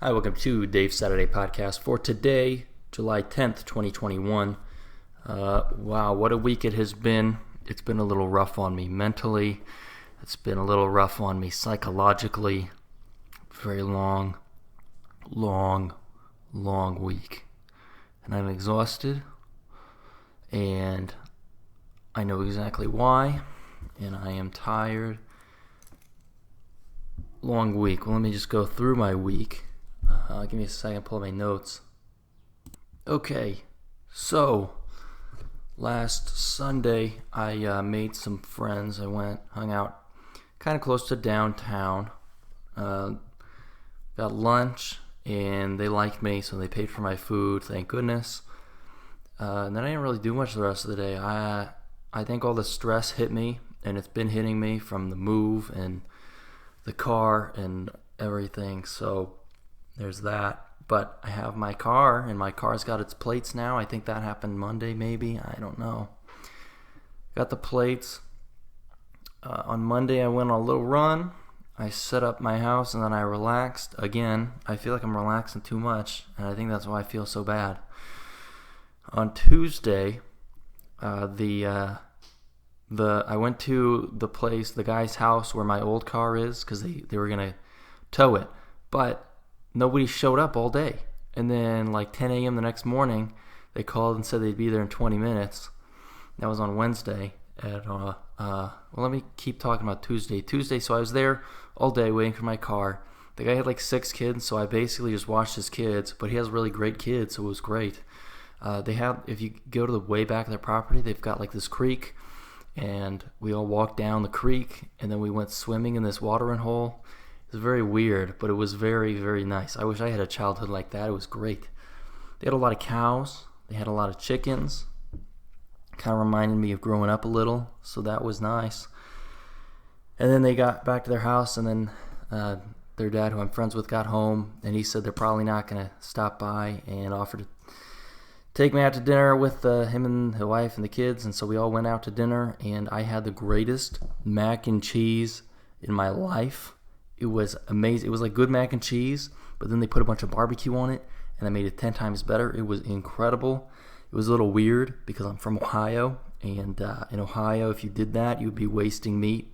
Hi, welcome to Dave's Saturday Podcast for today, July 10th, 2021. Wow, what a week it has been. It's been a little rough on me mentally. It's been a little rough on me psychologically. Very long week. And I'm exhausted. And I know exactly why. And I am tired. Long week. Well, let me just go through my week. Give me a second, pull my notes. Okay, so last Sunday I made some friends. I hung out kind of close to downtown. Got lunch, and they liked me, so they paid for my food, thank goodness. And then I didn't really do much the rest of the day. I think all the stress hit me, and it's been hitting me from the move and the car and everything, so there's that. But I have my car, and my car's got its plates now. I think that happened Monday, maybe. I don't know. Got the plates. On Monday, I went on a little run. I set up my house, and then I relaxed. Again, I feel like I'm relaxing too much, and I think that's why I feel so bad. On Tuesday, I went to the place, the guy's house where my old car is, because they were going to tow it. But nobody showed up all day. And then like 10 a.m. the next morning, they called and said they'd be there in 20 minutes. That was on Wednesday. Well, let me keep talking about Tuesday. So I was there all day waiting for my car. The guy had like 6 kids, so I basically just watched his kids. But he has really great kids, so it was great. If you go to the way back of their property, they've got like this creek. And we all walked down the creek, and then we went swimming in this watering hole. It was very weird, but it was very, very nice. I wish I had a childhood like that. It was great. They had a lot of cows. They had a lot of chickens. Kind of reminded me of growing up a little, so that was nice. And then they got back to their house, and then their dad, who I'm friends with, got home, and he said they're probably not going to stop by, and offered to take me out to dinner with him and his wife and the kids. And so we all went out to dinner, and I had the greatest mac and cheese in my life. It was amazing. It was like good mac and cheese, but then they put a bunch of barbecue on it, and I made it 10 times better. It was incredible. It was a little weird because I'm from Ohio, and in Ohio, if you did that, you would be wasting meat,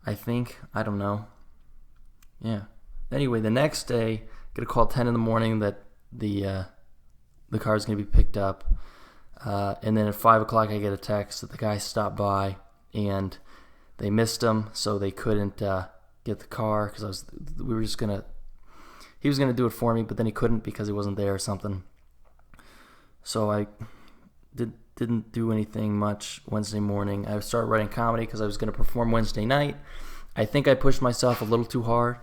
I think. I don't know. Yeah. Anyway, the next day, I get a call at 10 in the morning that the car's going to be picked up, and then at 5 o'clock, I get a text that the guy stopped by, and they missed him, so they couldn't get the car, because he was gonna do it for me, but then he couldn't because he wasn't there or something. So I didn't do anything much Wednesday morning. I started writing comedy because I was going to perform Wednesday night. I think I pushed myself a little too hard.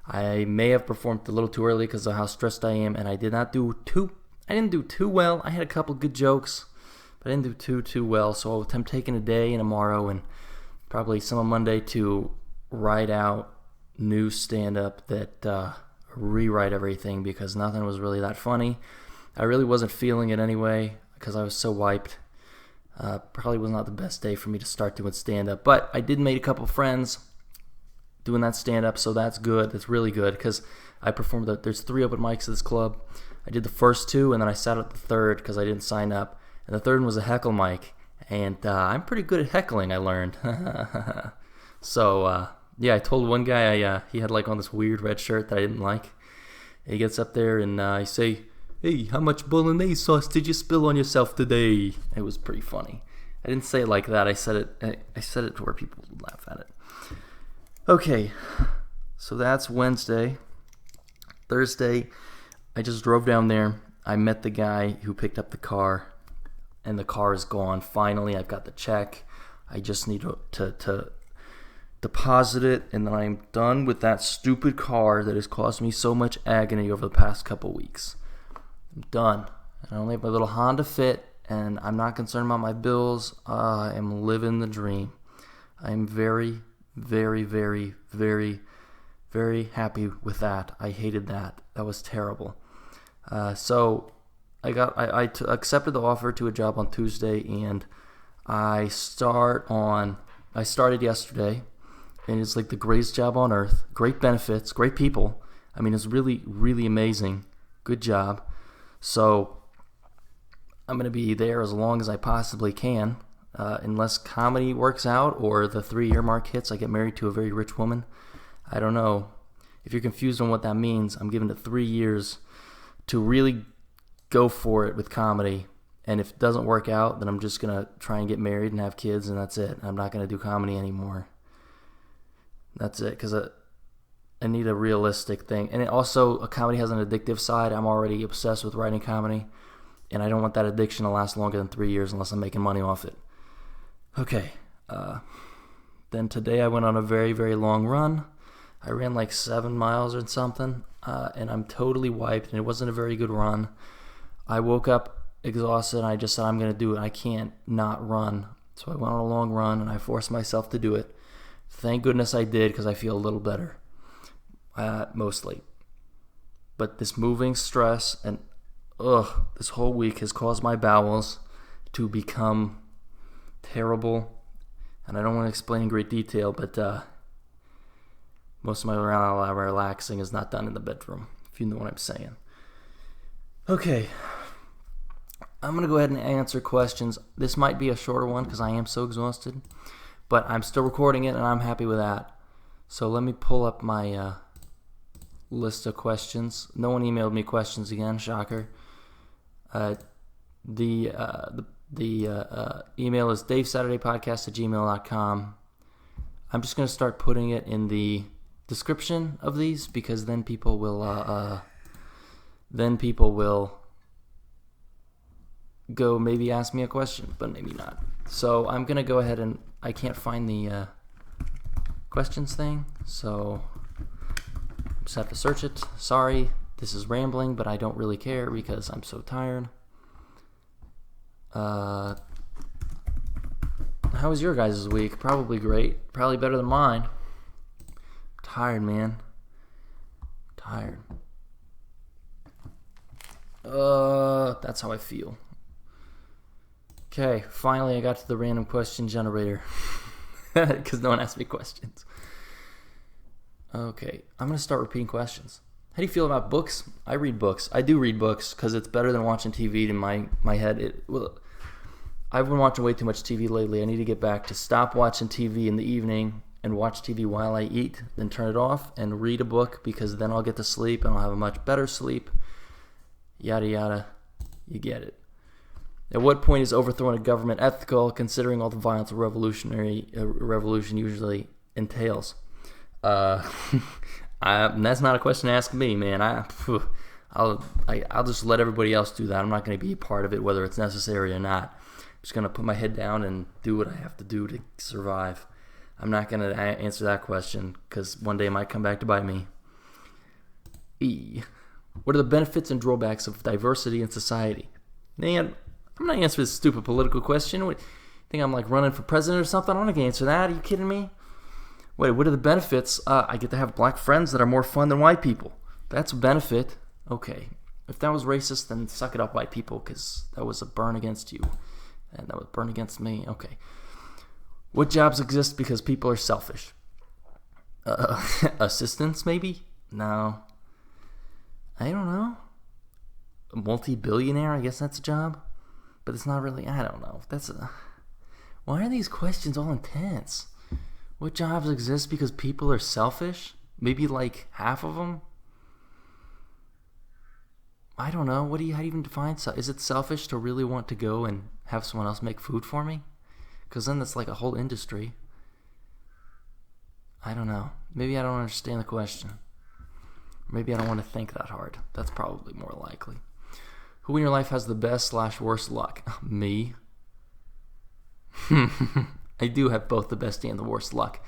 I may have performed a little too early because of how stressed I am, and I didn't do too well. I had a couple good jokes, but I didn't do too well. So I'm taking a day and tomorrow and probably some on Monday to write out new stand-up that rewrite everything, because nothing was really that funny. I really wasn't feeling it anyway because I was so wiped. Probably was not the best day for me to start doing stand-up, but I did make a couple friends doing that stand-up, so that's good. That's really good, because I performed. There's 3 open mics at this club. I did the first 2, and then I sat at the third because I didn't sign up, and the third one was a heckle mic, and I'm pretty good at heckling, I learned. So yeah, I told one guy he had like on this weird red shirt that I didn't like. He gets up there and I say, "Hey, how much bolognese sauce did you spill on yourself today?" It was pretty funny. I didn't say it like that. I said it to where people would laugh at it. Okay, so that's Wednesday. Thursday, I just drove down there. I met the guy who picked up the car, and the car is gone. Finally, I've got the check. I just need to deposit it, and then I'm done with that stupid car that has caused me so much agony over the past couple weeks. I'm done. I only have my little Honda Fit, and I'm not concerned about my bills. I am living the dream. I am very, very, very, very, very happy with that. I hated that. That was terrible. So I accepted the offer to a job on Tuesday, and I started yesterday, and it's like the greatest job on earth. Great benefits, great people. I mean, it's really, really amazing. Good job. So I'm going to be there as long as I possibly can, unless comedy works out or the 3-year mark hits. I get married to a very rich woman. I don't know. If you're confused on what that means, I'm giving it 3 years to really go for it with comedy. And if it doesn't work out, then I'm just going to try and get married and have kids, and that's it. I'm not going to do comedy anymore. That's it, because I need a realistic thing. And also, a comedy has an addictive side. I'm already obsessed with writing comedy, and I don't want that addiction to last longer than 3 years unless I'm making money off it. Okay. Then today I went on a very, very long run. I ran like 7 miles or something, and I'm totally wiped, and it wasn't a very good run. I woke up exhausted, and I just said, I'm going to do it. I can't not run. So I went on a long run, and I forced myself to do it. Thank goodness I did, because I feel a little better, mostly. But this moving stress and this whole week has caused my bowels to become terrible. And I don't want to explain in great detail, but most of my relaxing is not done in the bedroom, if you know what I'm saying. Okay. I'm going to go ahead and answer questions. This might be a shorter one because I am so exhausted, but I'm still recording it and I'm happy with that. So let me pull up my list of questions. No one emailed me questions again, shocker. The email is davessaturdaypodcast@gmail.com. I'm just going to start putting it in the description of these because then people will go maybe ask me a question, but maybe not. So I'm going to go ahead and I can't find the questions thing, so just have to search it. Sorry, this is rambling, but I don't really care because I'm so tired. How was your guys' week? Probably great. Probably better than mine. Tired, man. Tired. That's how I feel. Okay, finally I got to the random question generator. Because no one asked me questions. Okay, I'm going to start repeating questions. How do you feel about books? I read books. I do read books because it's better than watching TV in my head. I've been watching way too much TV lately. I need to get back to stop watching TV in the evening and watch TV while I eat, then turn it off and read a book because then I'll get to sleep and I'll have a much better sleep. Yada, yada. You get it. At what point is overthrowing a government ethical, considering all the violence a revolution usually entails? That's not a question to ask me, man. I'll just let everybody else do that. I'm not going to be a part of it, whether it's necessary or not. I'm just going to put my head down and do what I have to do to survive. I'm not going to answer that question because one day it might come back to bite me. What are the benefits and drawbacks of diversity in society? Man, I'm not answering this stupid political question. What, think I'm like running for president or something? I'm not going to answer that. Are you kidding me? Wait, what are the benefits? I get to have black friends that are more fun than white people. That's a benefit. Okay. If that was racist, then suck it up, white people, because that was a burn against you. And that was a burn against me. Okay. What jobs exist because people are selfish? Assistants, maybe? No. I don't know. A multi-billionaire, I guess that's a job. But it's not really, I don't know. Why are these questions all intense? What jobs exist because people are selfish? Maybe like half of them? I don't know. How do you even define is it selfish to really want to go and have someone else make food for me? Because then that's like a whole industry. I don't know. Maybe I don't understand the question. Maybe I don't want to think that hard. That's probably more likely. Who in your life has the best/worst luck? Me. I do have both the best and the worst luck.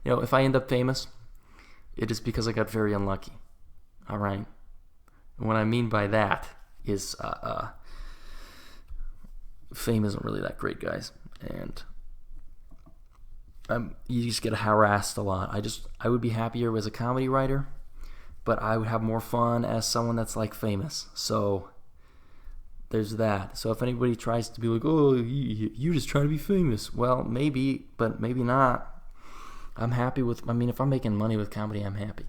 You know, if I end up famous, it is because I got very unlucky. All right. And what I mean by that is fame isn't really that great, guys. And you just get harassed a lot. I would be happier as a comedy writer, but I would have more fun as someone that's like famous. So there's that. So if anybody tries to be like, oh, you just trying to be famous. Well, maybe, but maybe not. I'm happy with, if I'm making money with comedy, I'm happy.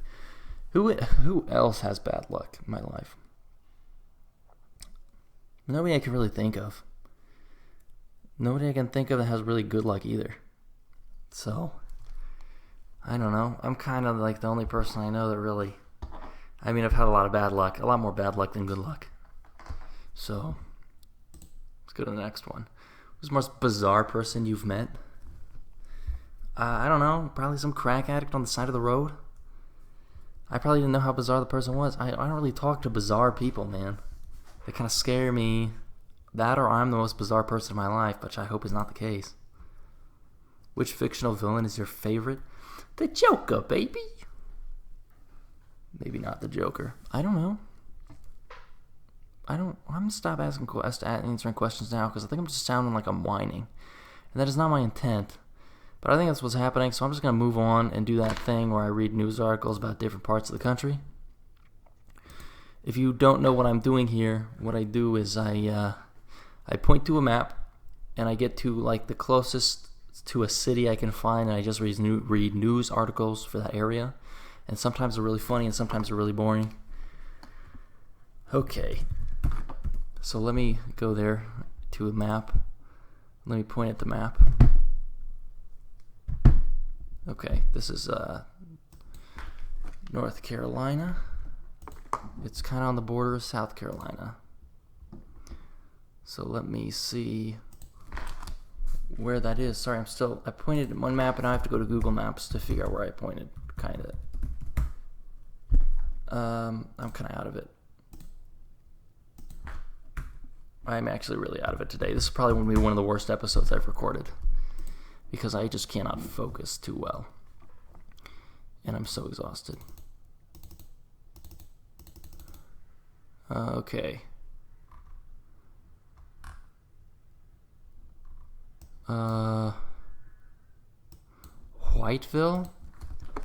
Who else has bad luck in my life? Nobody I can really think of. Nobody I can think of that has really good luck either. So, I don't know. I'm kind of like the only person I know that really... I mean, I've had a lot of bad luck. A lot more bad luck than good luck. So, let's go to the next one. Who's the most bizarre person you've met? I don't know. Probably some crack addict on the side of the road. I probably didn't know how bizarre the person was. I don't really talk to bizarre people, man. They kind of scare me. That or I'm the most bizarre person in my life, which I hope is not the case. Which fictional villain is your favorite? The Joker, baby. Maybe not the Joker. I don't know. I'm going to stop answering questions now because I think I'm just sounding like I'm whining. And that is not my intent. But I think that's what's happening, so I'm just going to move on and do that thing where I read news articles about different parts of the country. If you don't know what I'm doing here, what I do is I point to a map and I get to like the closest to a city I can find, and I just read news articles for that area. And sometimes they're really funny and sometimes they're really boring. Okay. So let me go there to a map. Let me point at the map. Okay, this is North Carolina. It's kind of on the border of South Carolina. So let me see where that is. Sorry, I pointed at one map and I have to go to Google Maps to figure out where I pointed, kind of. I'm kind of out of it. I'm actually really out of it today. This is probably going to be one of the worst episodes I've recorded because I just cannot focus too well. And I'm so exhausted. Okay. Whiteville,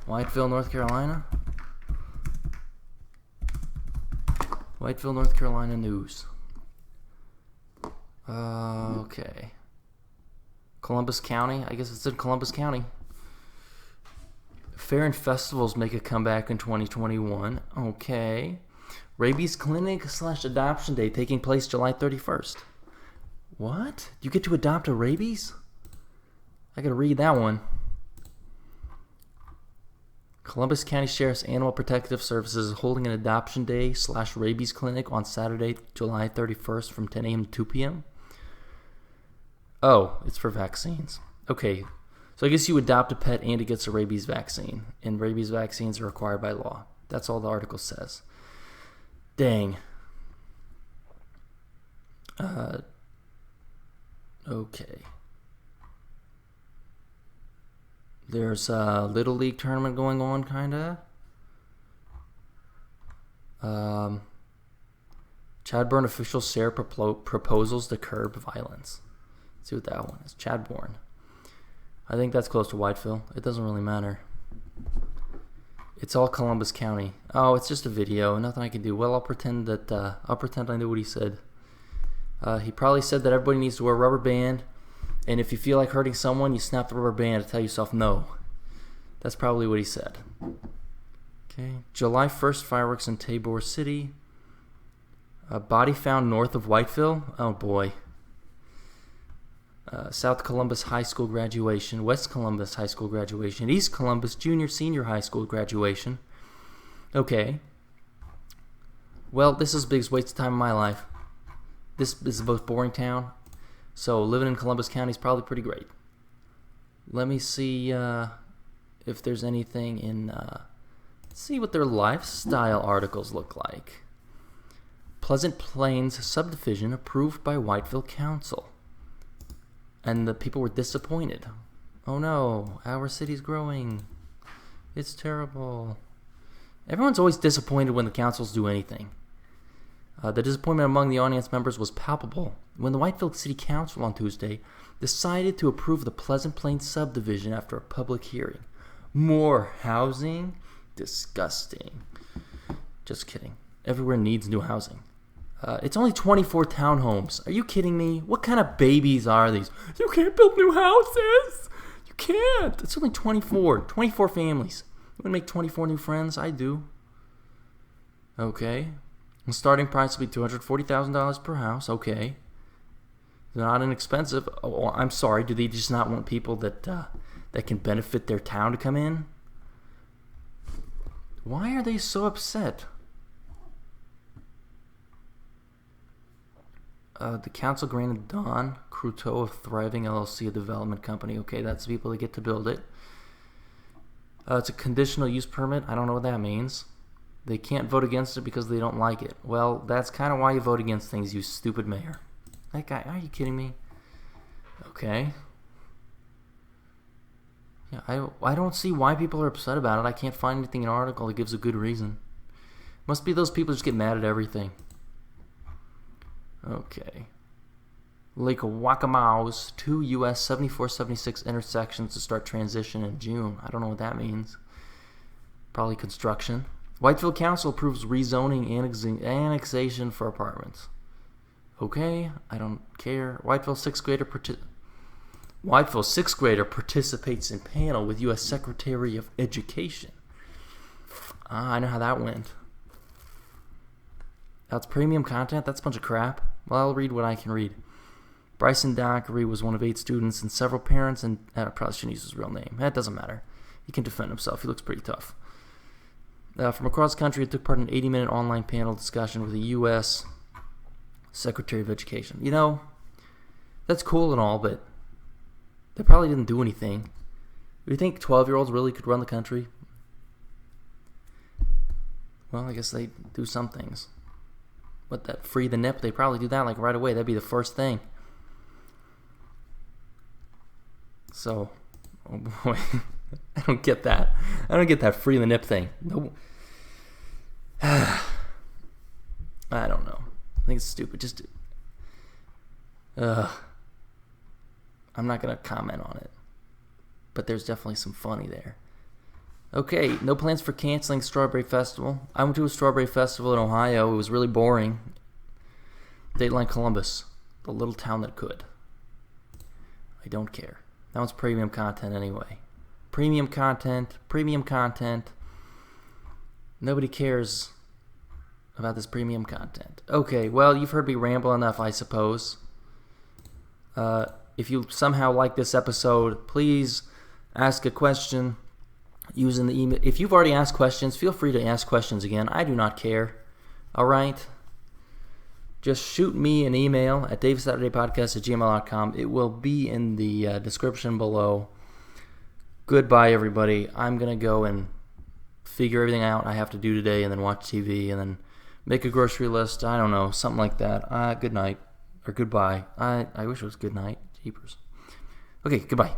North Carolina. Whiteville, North Carolina news. Okay. Columbus County. I guess it's in Columbus County. Fair and festivals make a comeback in 2021. Okay. Rabies clinic / adoption day taking place July 31st. What? You get to adopt a rabies? I gotta read that one. Columbus County Sheriff's Animal Protective Services is holding an adoption day / rabies clinic on Saturday, July 31st from 10 a.m. to 2 p.m. Oh, it's for vaccines. Okay, so I guess you adopt a pet and it gets a rabies vaccine. And rabies vaccines are required by law. That's all the article says. Dang. Okay. There's a Little League tournament going on, kinda. Chadbourne officials share proposals to curb violence. Let's see what that one is. Chadbourne. I think that's close to Whiteville. It doesn't really matter. It's all Columbus County. Oh, it's just a video. Nothing I can do. Well, I'll pretend I knew what he said. He probably said that everybody needs to wear a rubber band, and if you feel like hurting someone, you snap the rubber band to tell yourself no. That's probably what he said. Okay. July 1st, fireworks in Tabor City. A body found north of Whiteville. Oh, boy. South Columbus High School graduation. West Columbus High School graduation. East Columbus Junior-Senior High School graduation. Okay. Well, this is the biggest waste of time in my life. This is the most boring town. So living in Columbus County is probably pretty great. Let me see if there's anything in... let's see what their lifestyle articles look like. Pleasant Plains subdivision approved by Whiteville Council. And the people were disappointed. Oh no, our city's growing. It's terrible. Everyone's always disappointed when the councils do anything. The disappointment among the audience members was palpable when the Whiteville City Council on Tuesday decided to approve the Pleasant Plains subdivision after a public hearing. More housing? Disgusting. Just kidding. Everywhere needs new housing. It's only 24 townhomes. Are you kidding me? What kind of babies are these? You can't build new houses. You can't. It's only 24. 24 families. You want to make 24 new friends? I do. Okay. The starting price will be $240,000 per house. Okay. They're not inexpensive. Oh, I'm sorry. Do they just not want people that can benefit their town to come in? Why are they so upset? The council granted Don Cruteau of Thriving LLC a development company. Okay, that's the people that get to build it. It's a conditional use permit. I don't know what that means. They can't vote against it because they don't like it. Well, that's kind of why you vote against things, you stupid mayor. That guy, are you kidding me? Okay. Yeah, I don't see why people are upset about it. I can't find anything in an article that gives a good reason. Must be those people just get mad at everything. Okay. Lake Waccamaws, 2 U.S. 7476 intersections to start transition in June. I don't know what that means. Probably construction. Whitefield Council approves rezoning annexation for apartments. Okay, I don't care. Whitefield sixth grader participates in panel with U.S. Secretary of Education. I know how that went. That's premium content? That's a bunch of crap. Well, I'll read what I can read. Bryson Dockery was one of 8 students and several parents, and I probably shouldn't use his real name. That doesn't matter. He can defend himself. He looks pretty tough. From across the country, he took part in an 80-minute online panel discussion with the U.S. Secretary of Education. You know, that's cool and all, but they probably didn't do anything. Do you think 12-year-olds really could run the country? Well, I guess they do some things. But that free the nip, they probably do that like right away. That'd be the first thing. So, oh boy, I don't get that. I don't get that free the nip thing. No. I don't know. I think it's stupid. Just, I'm not going to comment on it. But there's definitely some funny there. Okay, no plans for canceling Strawberry Festival. I went to a Strawberry Festival in Ohio. It was really boring. Dateline Columbus, the little town that could. I don't care. That one's premium content anyway. Premium content. Nobody cares about this premium content. Okay, well, you've heard me ramble enough, I suppose. If you somehow like this episode, please ask a question using the email. If you've already asked questions, feel free to ask questions again. I do not care. All right? Just shoot me an email at davessaturdaypodcast@gmail.com. It will be in the description below. Goodbye, everybody. I'm going to go and figure everything out I have to do today and then watch TV and then make a grocery list. I don't know, something like that. Good night. Or goodbye. I wish it was good night. Jeepers. Okay, goodbye.